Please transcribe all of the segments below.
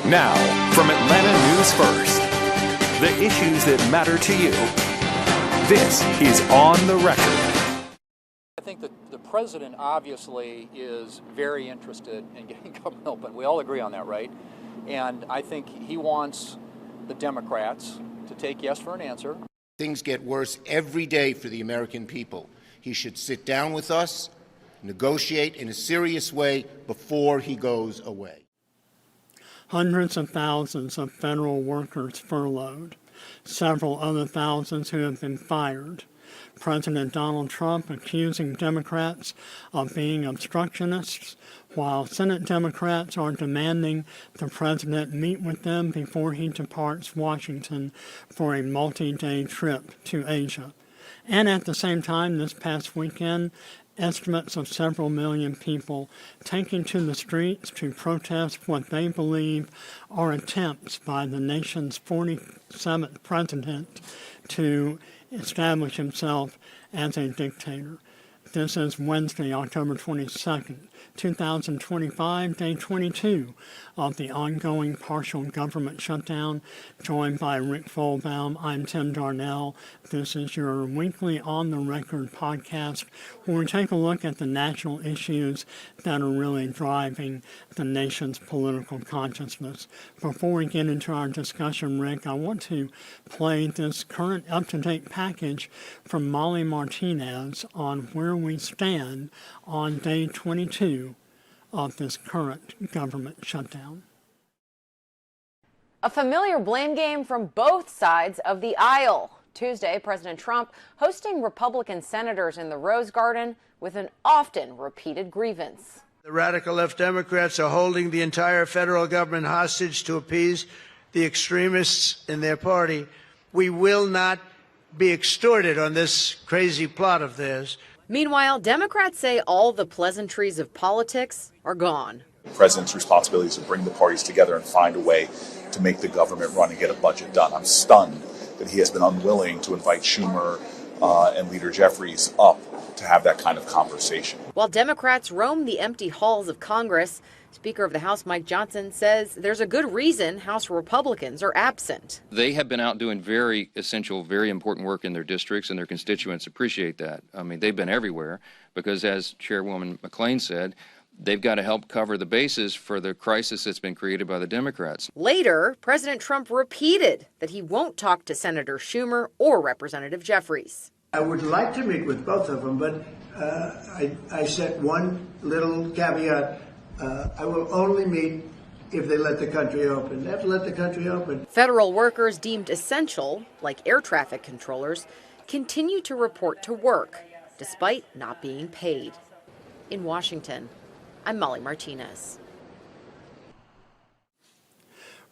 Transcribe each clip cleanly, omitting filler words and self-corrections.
Now, from Atlanta News First, the issues that matter to you. This is On the Record. I think that the president obviously is very interested in getting government open. We all agree on that, right? And I think he wants the Democrats to take yes for an answer. Things get worse every day for the American people. He should sit down with us, negotiate in a serious way before he goes away. Hundreds of thousands of federal workers furloughed, several other thousands who have been fired. President Donald Trump accusing Democrats of being obstructionists, while Senate Democrats are demanding the president meet with them before he departs Washington for a multi-day trip to Asia. And at the same time, this past weekend, estimates of several million people taking to the streets to protest what they believe are attempts by the nation's 47th president to establish himself as a dictator. This is Wednesday, October 22nd, 2025, day 22 of the ongoing partial government shutdown. Joined by Rick Folbaum, I'm Tim Darnell. This is your weekly On the Record podcast where we take a look at the national issues that are really driving the nation's political consciousness. Before we get into our discussion, Rick, I want to play this current up-to-date package from Molly Martinez on where we stand on day 22 of this current government shutdown. A familiar blame game from both sides of the aisle. Tuesday, President Trump hosting Republican senators in the Rose Garden with an often repeated grievance. The radical left Democrats are holding the entire federal government hostage to appease the extremists in their party. We will not be extorted on this crazy plot of theirs. Meanwhile, Democrats say all the pleasantries of politics are gone. The president's responsibility is to bring the parties together and find a way to make the government run and get a budget done. I'm stunned that he has been unwilling to invite Schumer and Leader Jeffries up to have that kind of conversation. While Democrats roam the empty halls of Congress, Speaker of the House Mike Johnson says there's a good reason House Republicans are absent. They have been out doing very essential, very important work in their districts, and their constituents appreciate that. I mean, they've been everywhere because, as Chairwoman McClain said, they've got to help cover the bases for the crisis that's been created by the Democrats. Later, President Trump repeated that he won't talk to Senator Schumer or Representative Jeffries. I would like to meet with both of them, but I set one little caveat. I will only meet if they let the country open. They have to let the country open. Federal workers deemed essential, like air traffic controllers, continue to report to work, despite not being paid. In Washington, I'm Molly Martinez.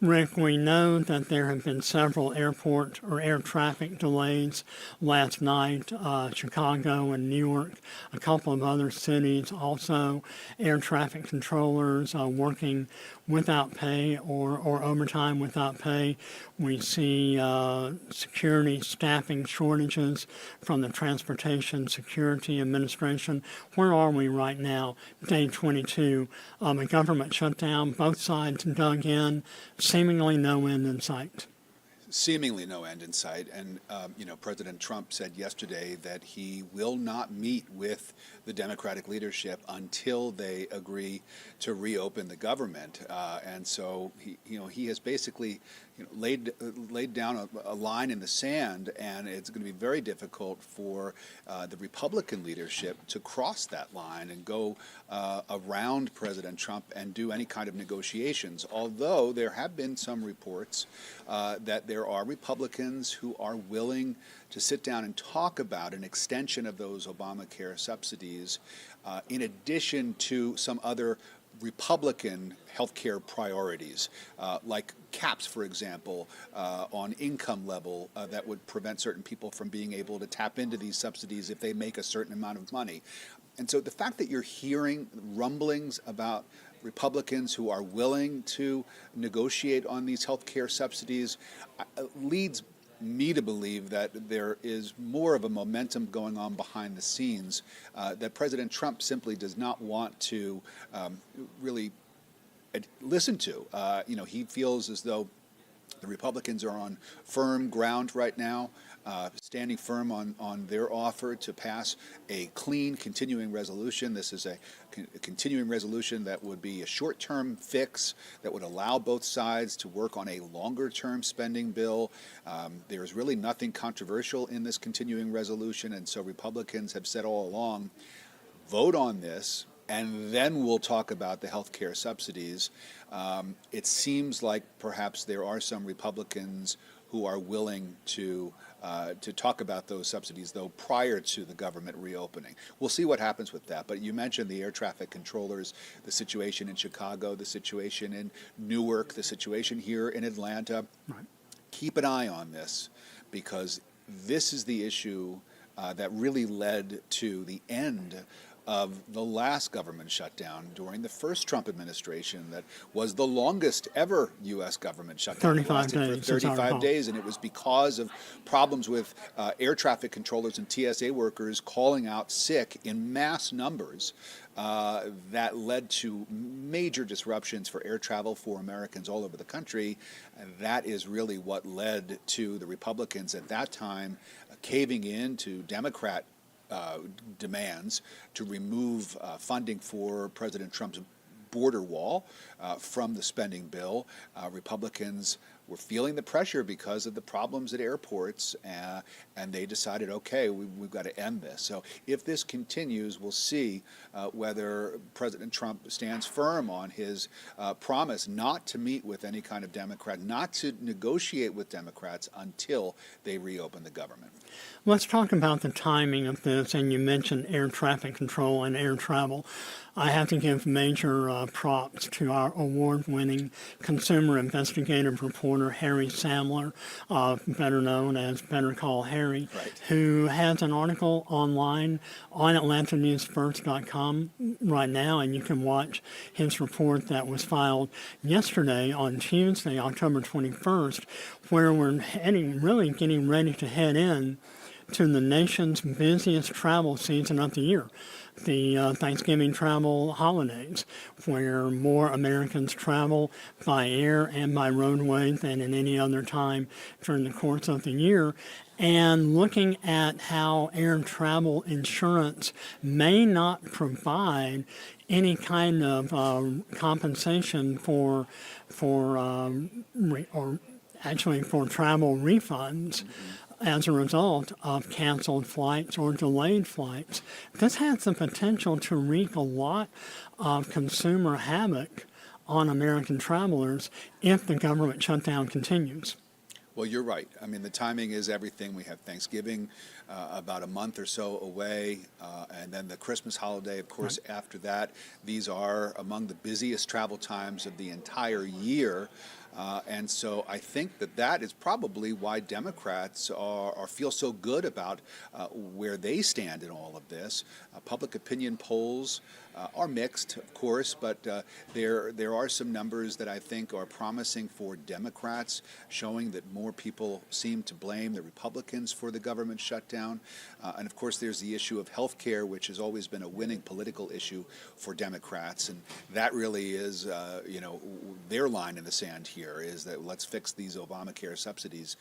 Rick, we know that there have been several airport or air traffic delays last night, Chicago and Newark, a couple of other cities, also air traffic controllers working without pay or overtime without pay. We see security staffing shortages from the Transportation Security Administration. Where are we right now? Day 22 of a government shutdown, both sides dug in, seemingly no end in sight. Seemingly no end in sight. And, President Trump said yesterday that he will not meet with the Democratic leadership until they agree to reopen the government. And so, he has basically laid down a line in the sand, and it's going to be very difficult for the Republican leadership to cross that line and go around President Trump and do any kind of negotiations. Although there have been some reports that there are Republicans who are willing to sit down and talk about an extension of those Obamacare subsidies in addition to some other Republican health care priorities, like caps, for example, on income level that would prevent certain people from being able to tap into these subsidies if they make a certain amount of money. And so the fact that you're hearing rumblings about Republicans who are willing to negotiate on these health care subsidies leads me to believe that there is more of a momentum going on behind the scenes, that President Trump simply does not want to really listened to. He feels as though the Republicans are on firm ground right now, standing firm on their offer to pass a clean continuing resolution. This is a continuing resolution that would be a short-term fix that would allow both sides to work on a longer-term spending bill. There's really nothing controversial in this continuing resolution, and so Republicans have said all along, vote on this, and then we'll talk about the health care subsidies. It seems like perhaps there are some Republicans who are willing to talk about those subsidies, though, prior to the government reopening. We'll see what happens with that. But you mentioned the air traffic controllers, the situation in Chicago, the situation in Newark, the situation here in Atlanta. Right. Keep an eye on this, because this is the issue that really led to the end of the last government shutdown during the first Trump administration. That was the longest ever U.S. government shutdown. 35 days. For 35 days, and it was because of problems with air traffic controllers and TSA workers calling out sick in mass numbers that led to major disruptions for air travel for Americans all over the country. And that is really what led to the Republicans at that time caving in to Democrat demands to remove funding for President Trump's border wall from the spending bill. Republicans were feeling the pressure because of the problems at airports, and they decided, okay, we've got to end this. So if this continues, we'll see whether President Trump stands firm on his promise not to meet with any kind of Democrat, not to negotiate with Democrats until they reopen the government. Let's talk about the timing of this, and you mentioned air traffic control and air travel. I have to give major props to our award-winning consumer investigative reporter, Harry Samler, better known as Better Call Harry, Right. who has an article online on AtlantaNewsFirst.com right now, and you can watch his report that was filed yesterday on Tuesday, October 21st, where we're really getting ready to head in to the nation's busiest travel season of the year, the Thanksgiving travel holidays, where more Americans travel by air and by roadway than at any other time during the course of the year. And looking at how air travel insurance may not provide any kind of compensation for travel refunds as a result of canceled flights or delayed flights. This has the potential to wreak a lot of consumer havoc on American travelers if the government shutdown continues. Well, you're right. I mean, the timing is everything. We have Thanksgiving about a month or so away, and then the Christmas holiday, of course, right. After that. These are among the busiest travel times of the entire year. And so I think that is probably why Democrats feel so good about where they stand in all of this. Public opinion polls are mixed, of course, but there are some numbers that I think are promising for Democrats, showing that more people seem to blame the Republicans for the government shutdown. And of course, there's the issue of health care, which has always been a winning political issue for Democrats. And that really is, their line in the sand here is that let's fix these Obamacare subsidies,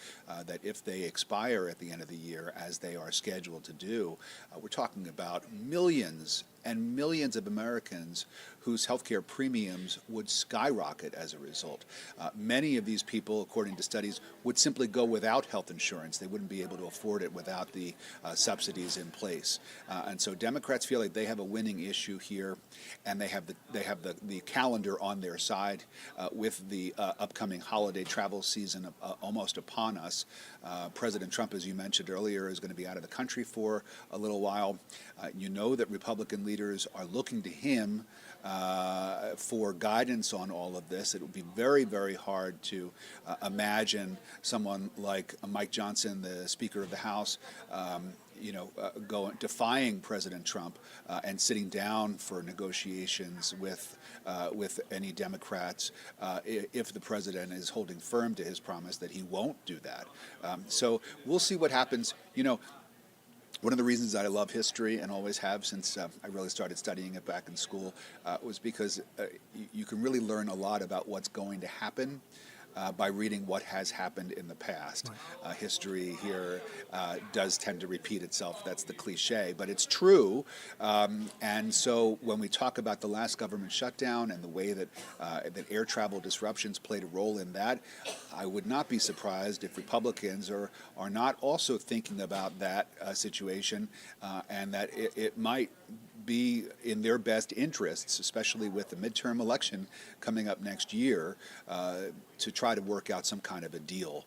that if they expire at the end of the year, as they are scheduled to do, we're talking about millions and millions of Americans whose healthcare premiums would skyrocket as a result. Many of these people, according to studies, would simply go without health insurance. They wouldn't be able to afford it without the subsidies in place. And so Democrats feel like they have a winning issue here, and they have the calendar on their side with the upcoming holiday travel season almost upon us. President Trump, as you mentioned earlier, is going to be out of the country for a little while. You know that Republican leaders are looking to him for guidance on all of this. It would be very, very hard to imagine someone like Mike Johnson, the Speaker of the House, defying President Trump and sitting down for negotiations with any Democrats if the president is holding firm to his promise that he won't do that. So we'll see what happens. One of the reasons I love history and always have since I really started studying it back in school was because you can really learn a lot about what's going to happen by reading what has happened in the past. History here does tend to repeat itself. That's the cliche, but it's true. And so when we talk about the last government shutdown and the way that that air travel disruptions played a role in that, I would not be surprised if Republicans are not also thinking about that situation and that it might be in their best interests, especially with the midterm election coming up next year, to try to work out some kind of a deal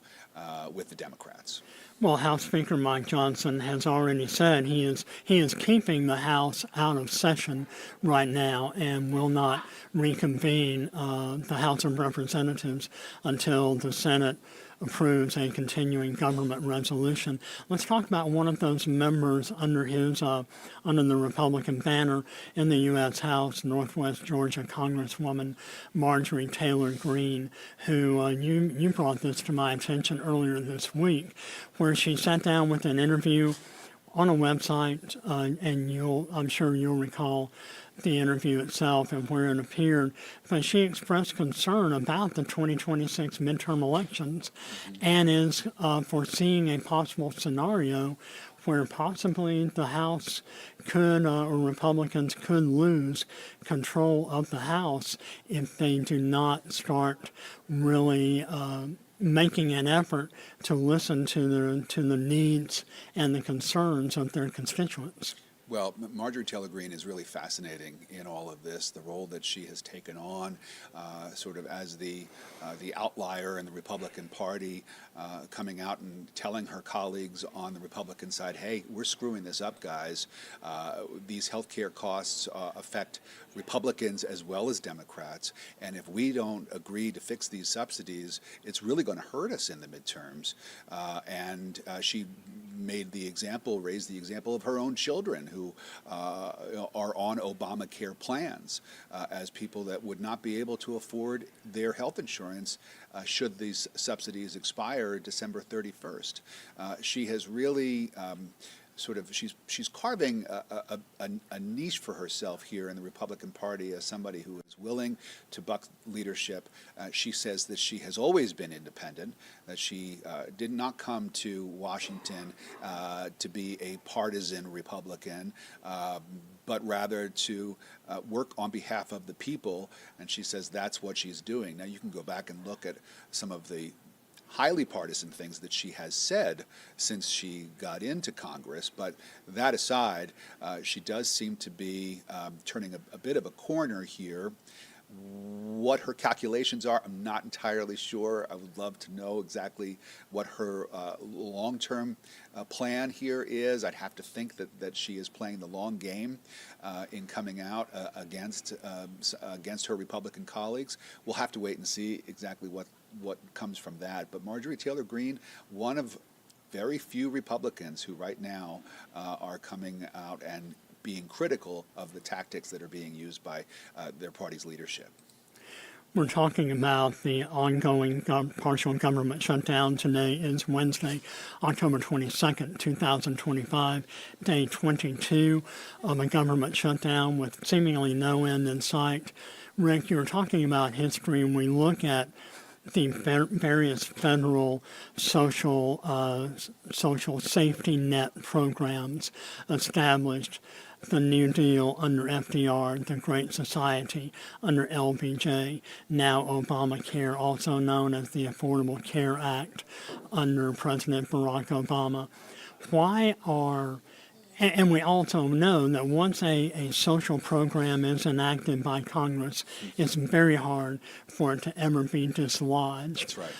with the Democrats. Well, House Speaker Mike Johnson has already said he is keeping the House out of session right now and will not reconvene the House of Representatives until the Senate approves a continuing government resolution. Let's talk about one of those members under the Republican banner in the U.S. House, Northwest Georgia Congresswoman Marjorie Taylor Greene, who you brought this to my attention earlier this week, where she sat down with an interview on a website, and I'm sure you'll recall the interview itself and where it appeared, but she expressed concern about the 2026 midterm elections and is foreseeing a possible scenario where possibly the House could, or Republicans could lose control of the House if they do not start really making an effort to listen to the needs and the concerns of their constituents. Well, Marjorie Taylor Greene is really fascinating in all of this. The role that she has taken on, sort of as the outlier in the Republican Party, coming out and telling her colleagues on the Republican side, "Hey, we're screwing this up, guys. These healthcare costs affect Republicans as well as Democrats, and if we don't agree to fix these subsidies, it's really going to hurt us in the midterms." And she raised the example of her own children who are on Obamacare plans as people that would not be able to afford their health insurance should these subsidies expire December 31st. She has really she's carving a niche for herself here in the Republican Party as somebody who is willing to buck leadership. She says that she has always been independent, that she did not come to Washington to be a partisan Republican, but rather to work on behalf of the people, and she says that's what she's doing. Now you can go back and look at some of the highly partisan things that she has said since she got into Congress, but that aside, she does seem to be turning a bit of a corner here. What her calculations are, I'm not entirely sure. I would love to know exactly what her long-term plan here is. I'd have to think that she is playing the long game in coming out against her Republican colleagues. We'll have to wait and see exactly what comes from that. But Marjorie Taylor Greene, one of very few Republicans who right now are coming out and being critical of the tactics that are being used by their party's leadership. We're talking about the ongoing partial government shutdown. Today is Wednesday, October 22nd, 2025, day 22 of a government shutdown with seemingly no end in sight. Rick, you were talking about history, and we look at the various federal social safety net programs established. The New Deal under FDR, the Great Society under LBJ, now Obamacare, also known as the Affordable Care Act under President Barack Obama. And we also know that once a social program is enacted by Congress, it's very hard for it to ever be dislodged. That's right.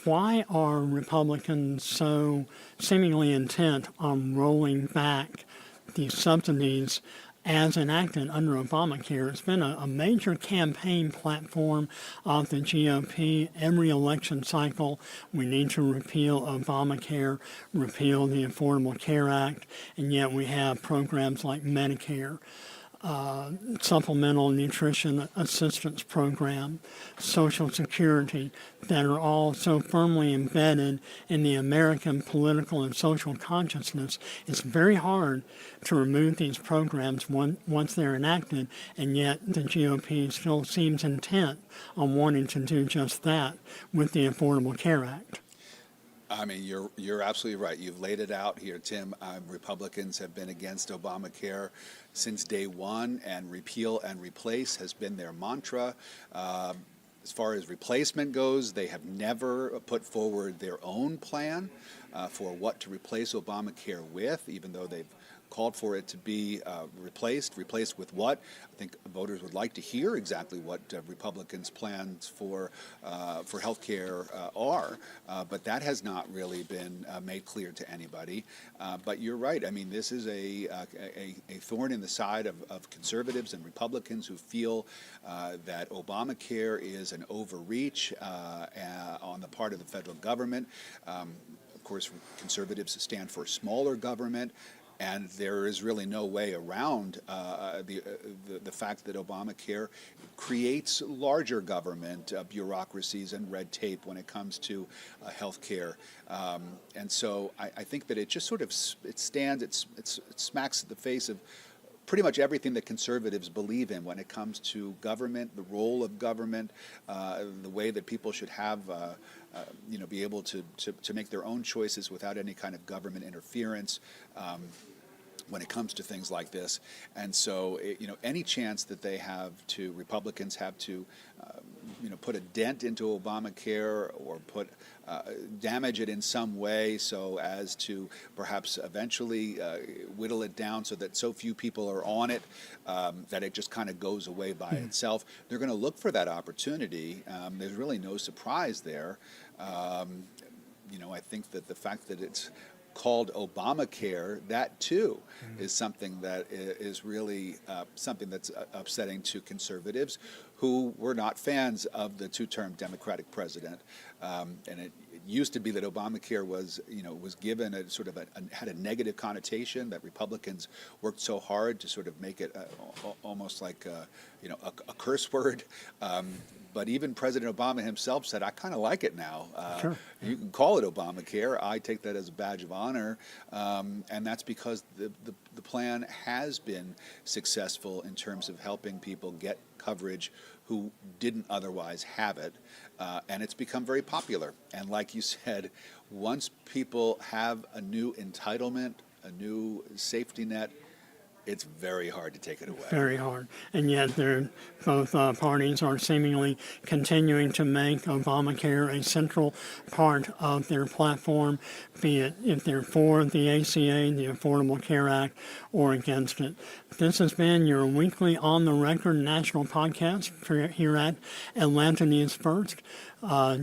Why are Republicans so seemingly intent on rolling back these subsidies as enacted under Obamacare? It's been a major campaign platform of the GOP. Every election cycle, we need to repeal Obamacare, repeal the Affordable Care Act, and yet we have programs like Medicare. supplemental nutrition assistance program, Social Security, that are all so firmly embedded in the American political and social consciousness. It's very hard to remove these programs once they're enacted, and yet the GOP still seems intent on wanting to do just that with the Affordable Care Act. I mean, you're absolutely right. You've laid it out here, Tim. Republicans have been against Obamacare since day one, and repeal and replace has been their mantra. As far as replacement goes, they have never put forward their own plan for what to replace Obamacare with, even though they've called for it to be replaced. Replaced with what? I think voters would like to hear exactly what Republicans' plans for health care are, but that has not really been made clear to anybody. But you're right. I mean, this is a thorn in the side of conservatives and Republicans who feel that Obamacare is an overreach on the part of the federal government. Of course, conservatives stand for smaller government. And there is really no way around the fact that Obamacare creates larger government bureaucracies and red tape when it comes to health care. And so I think that it just sort of it smacks the face of pretty much everything that conservatives believe in when it comes to government, the role of government, the way that people should have be able to make their own choices without any kind of government interference. When it comes to things like this. And so, any chance that Republicans have to, put a dent into Obamacare or damage it in some way so as to perhaps eventually whittle it down so that so few people are on it that it just kind of goes away by itself. They're going to look for that opportunity. There's really no surprise there. I think that the fact that it's called Obamacare, that too is something that is really something that's upsetting to conservatives who were not fans of the two-term Democratic president. And it used to be that Obamacare was given a sort of had a negative connotation, that Republicans worked so hard to sort of make it almost like a curse word. But even President Obama himself said, I kind of like it now. Sure. You can call it Obamacare. I take that as a badge of honor. And that's because the plan has been successful in terms of helping people get coverage who didn't otherwise have it. And it's become very popular. And like you said, once people have a new entitlement, a new safety net, it's very hard to take it away. Very hard. And yet both parties are seemingly continuing to make Obamacare a central part of their platform, be it if they're for the ACA, the Affordable Care Act, or against it. This has been your weekly On the Record national podcast here at Atlanta News First.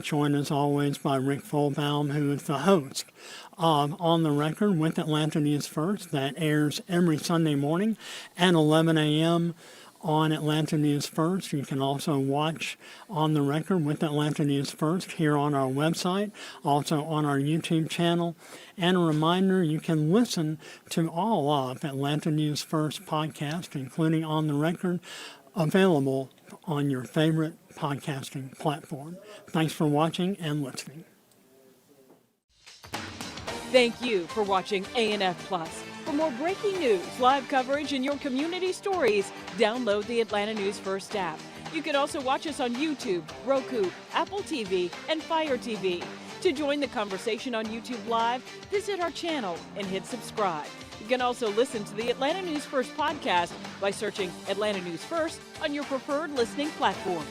Joined as always by Rick Folbaum, who is the host of On the Record with Atlanta News First, that airs every Sunday morning at 11 a.m. on Atlanta News First. You can also watch On the Record with Atlanta News First here on our website, also on our YouTube channel. And a reminder, you can listen to all of Atlanta News First podcasts, including On the Record, available on your favorite podcasting platform. Thanks for watching and listening. Thank you for watching ANF Plus. For more breaking news, live coverage, and your community stories, download the Atlanta News First app. You can also watch us on YouTube, Roku, Apple TV, and Fire TV. To join the conversation on YouTube Live, visit our channel and hit subscribe. You can also listen to the Atlanta News First podcast by searching Atlanta News First on your preferred listening platform.